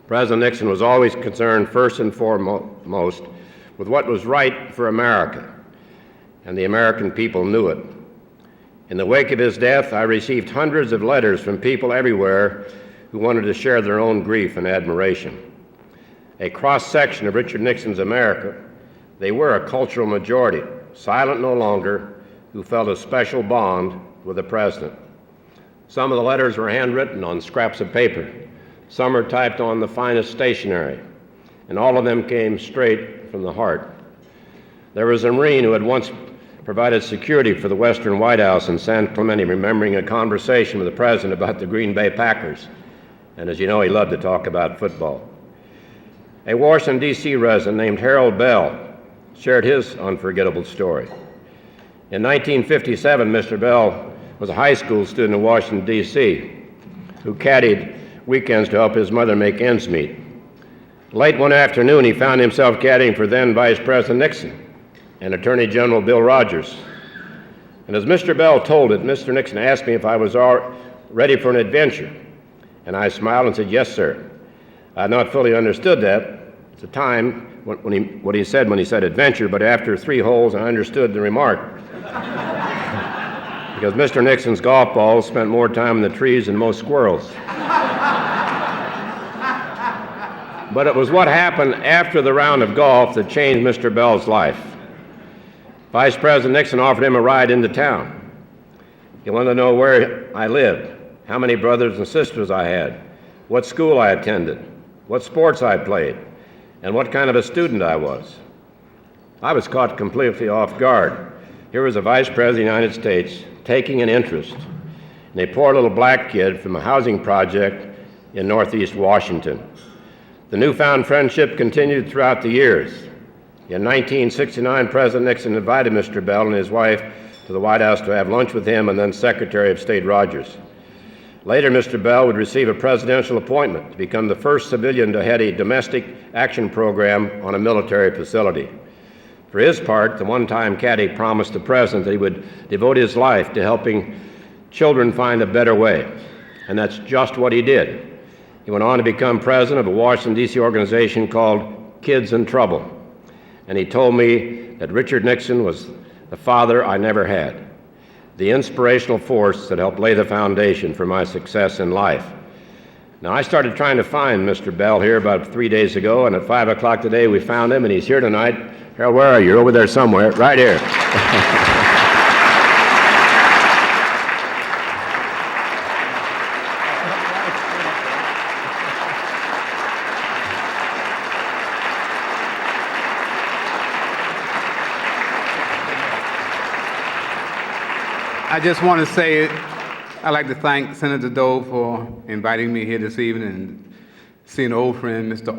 President Nixon was always concerned first and foremost with what was right for America, and the American people knew it. In the wake of his death, I received hundreds of letters from people everywhere who wanted to share their own grief and admiration. A cross-section of Richard Nixon's America, they were a cultural majority, silent no longer, who felt a special bond with the president. Some of the letters were handwritten on scraps of paper. Some were typed on the finest stationery, and all of them came straight from the heart. There was a Marine who had once provided security for the Western White House in San Clemente, remembering a conversation with the president about the Green Bay Packers. And as you know, he loved to talk about football. A Washington, D.C. resident named Harold Bell shared his unforgettable story. In 1957, Mr. Bell was a high school student in Washington, D.C., who caddied weekends to help his mother make ends meet. Late one afternoon, he found himself caddying for then Vice President Nixon and Attorney General Bill Rogers. And as Mr. Bell told it, Mr. Nixon asked me if I was ready for an adventure. And I smiled and said, "Yes, sir." I had not fully understood that at the time what he said when he said adventure, but after 3 holes, I understood the remark. Because Mr. Nixon's golf balls spent more time in the trees than most squirrels. But it was what happened after the round of golf that changed Mr. Bell's life. Vice President Nixon offered him a ride into town. He wanted to know where I lived, how many brothers and sisters I had, what school I attended, what sports I played, and what kind of a student I was. I was caught completely off guard. Here was a Vice President of the United States taking an interest in a poor little black kid from a housing project in Northeast Washington. The newfound friendship continued throughout the years. In 1969, President Nixon invited Mr. Bell and his wife to the White House to have lunch with him and then Secretary of State Rogers. Later, Mr. Bell would receive a presidential appointment to become the first civilian to head a domestic action program on a military facility. For his part, the one-time caddy promised the president that he would devote his life to helping children find a better way, and that's just what he did. He went on to become president of a Washington, D.C. organization called Kids in Trouble, and he told me that Richard Nixon was the father I never had, the inspirational force that helped lay the foundation for my success in life. Now, I started trying to find Mr. Bell here about 3 days ago, and at 5 o'clock today we found him, and he's here tonight. Harold, where are you? You're over there somewhere. Right here. I just want to say I'd like to thank Senator Dole for inviting me here this evening and seeing an old friend, Mr.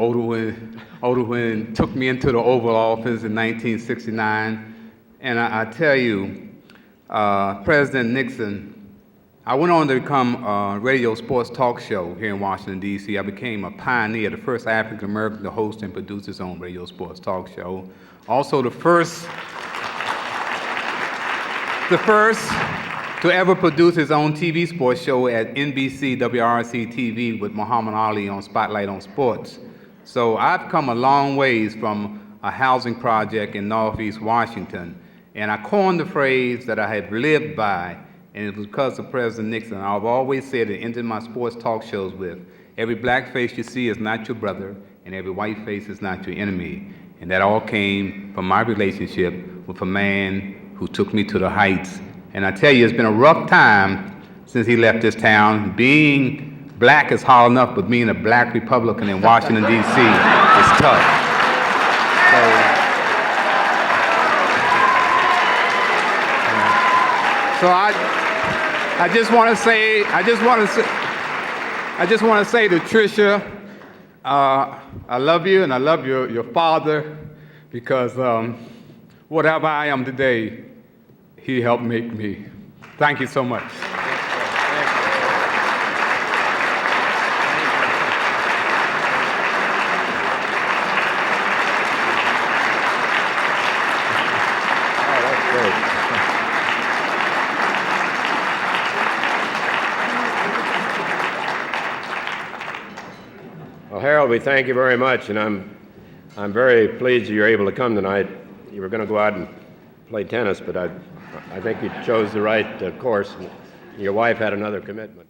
Oldwin, took me into the Oval Office in 1969. And I tell you, President Nixon, I went on to become a radio sports talk show here in Washington, D.C. I became a pioneer, the first African-American to host and produce his own radio sports talk show. Also the first to ever produce his own TV sports show at NBC WRC TV with Muhammad Ali on Spotlight on Sports. So I've come a long ways from a housing project in Northeast Washington, and I coined the phrase that I had lived by, and it was because of President Nixon. I've always said it, ended my sports talk shows with, every black face you see is not your brother, and every white face is not your enemy. And that all came from my relationship with a man who took me to the heights. And I tell you, it's been a rough time since he left this town. Being black is hard enough, but being a black Republican in Washington, D.C. is tough. So I just want to say to Tricia, I love you and I love your father, because whatever I am today, he helped make me. Thank you so much. Well, Harold, we thank you very much, and I'm very pleased that you're able to come tonight. You were going to go out and play tennis, but I think you chose the right course. Your wife had another commitment.